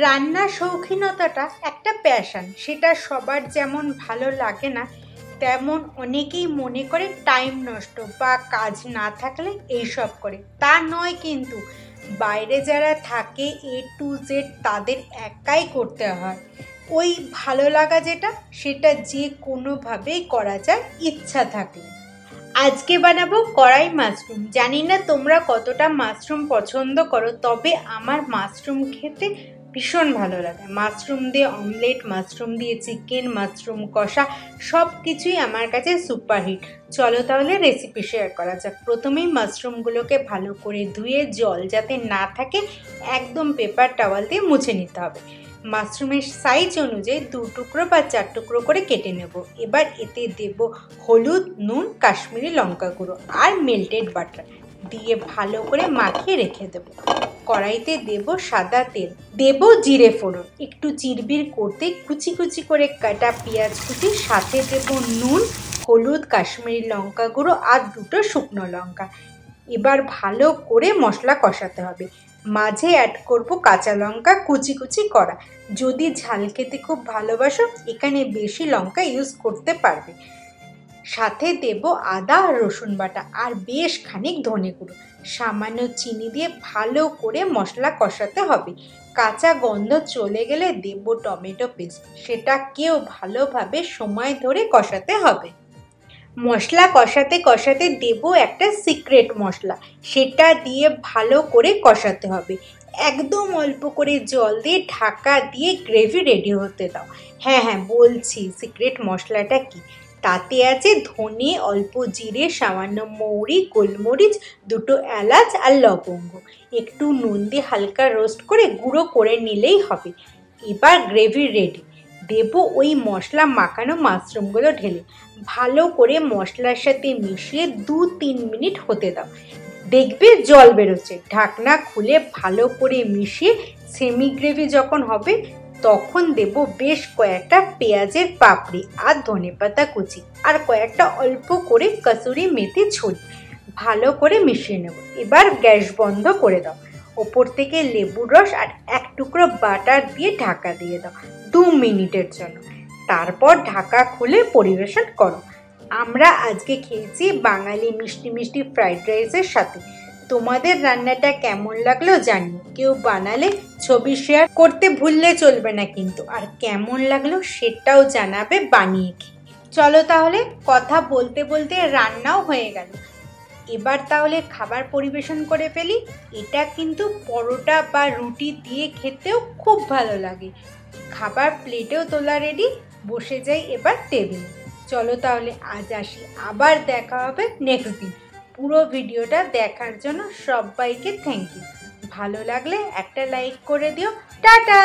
রান্না শৌখিনতাটা একটা প্যাশন, সেটা সবার যেমন ভালো লাগে না, তেমন অনেকেই মনে করে টাইম নষ্ট বা কাজ না থাকলে এইসব করে। তা নয় কিন্তু, বাইরে যারা থাকে A to Z তাদের একাই করতে হয়। ওই ভালো লাগা যেটা, সেটা যে কোনোভাবেই করা যায় ইচ্ছা থাকলে। আজকে বানাবো কড়াই মাশরুম। জানি না তোমরা কতটা মাশরুম পছন্দ করো, তবে আমার মাশরুম খেতে ভীষণ ভালো লাগে। মাশরুম দিয়ে অমলেট, মাশরুম দিয়ে চিকেন, মাশরুম কষা, সব কিছুই আমার কাছে সুপারহিট। চলো তাহলে রেসিপি শেয়ার করা যাক। প্রথমেই মাশরুমগুলোকে ভালো করে ধুয়ে জল যাতে না থাকে একদম পেপার টাওয়াল দিয়ে মুছে নিতে হবে। মাশরুমের সাইজ অনুযায়ী 2 টুকরো বা 4 টুকরো করে কেটে নেব। এবার এতে দেব হলুদ, নুন, কাশ্মীরি লঙ্কা গুঁড়ো আর মেল্টেড বাটার দিয়ে ভালো করে মাখিয়ে রেখে দেব। কড়াইতে দেব সাদা তেল, দেব জিরে ফোড়ন, একটু চিরবির করতে কুচি কুচি করে কাটা পেঁয়াজ কুচি, সাথে দেব নুন, হলুদ, কাশ্মীরি লঙ্কা গুঁড়ো আর 2টো শুকনো লঙ্কা। এবার ভালো করে মশলা কষাতে হবে। মাঝে অ্যাড করব কাঁচা লঙ্কা কুচি কুচি করা। যদি ঝাল খেতে খুব ভালোবাসো এখানে বেশি লঙ্কা ইউজ করতে পারবে। সাথে দেব আদা আর রসুন বাটা আর বেশ খানিক ধনে গুঁড়ো। সামান্য চিনি দিয়ে ভালো করে মশলা কষাতে হবে। কাঁচা গন্ধ চলে গেলে দেব টমেটো পেস্ট, সেটাকেও ভালোভাবে সময় ধরে কষাতে হবে। মশলা কষাতে কষাতে দেব একটা সিক্রেট মশলা, সেটা দিয়ে ভালো করে কষাতে হবে। একদম অল্প করে জল দিয়ে ঢাকা দিয়ে গ্রেভি রেডি হতে দাও। হ্যাঁ, বলছি সিক্রেট মশলাটা কি। তাতে আছে ধনে, অল্প জিরে, সামান্য মৌরি, গোলমরিচ, 2টো এলাচ আর লবঙ্গ। একটু নুন দিয়ে হালকা রোস্ট করে গুঁড়ো করে নিলেই হবে। এবার গ্রেভি রেডি। দেব ওই মশলা মাখানো মাশরুমগুলো ঢেলে ভালো করে মশলার সাথে মিশিয়ে 2-3 মিনিট হতে দাও। দেখবে জল বেরোচ্ছে। ঢাকনা খুলে ভালো করে মিশিয়ে সেমি গ্রেভি যখন হবে তখন দেব বেশ কয়েকটা পেঁয়াজের পাপড়ি আর ধনেপাতা কুচি আর কয়েকটা অল্প করে কসুরি মেথি ছড়ি ভালো করে মিশিয়ে নেব। এবার গ্যাস বন্ধ করে দাও। ওপর থেকে লেবুর রস আর 1 টুকরো বাটার দিয়ে ঢাকা দিয়ে দাও 2 মিনিটের জন্য। তারপর ঢাকা খুলে পরিবেশন করো। আমরা আজকে খেয়েছি বাঙালি মিষ্টি মিষ্টি ফ্রাইড রাইসের সাথে। তোমাদের রান্নাটা কেমন লাগলো জানিও। কেউ বানালে ছবি শেয়ার করতে ভুললে চলবে না কিন্তু। আর কেমন লাগলো সেটাও জানাবে বানিয়ে খেয়ে। চলো তাহলে, কথা বলতে বলতে রান্নাও হয়ে গেল। এবার তাহলে খাবার পরিবেশন করে ফেলি। এটা কিন্তু পরোটা বা রুটি দিয়ে খেতেও খুব ভালো লাগে। খাবার প্লেটেও তোলা রেডি, বসে যাই এবার টেবিলে। চলো তাহলে আজ আসি, আবার দেখা হবে নেক্সট দিন। পুরো ভিডিওটা দেখার জন্য সবাইকে থ্যাংক ইউ। ভালো লাগলে একটা লাইক করে দিও। টাটা।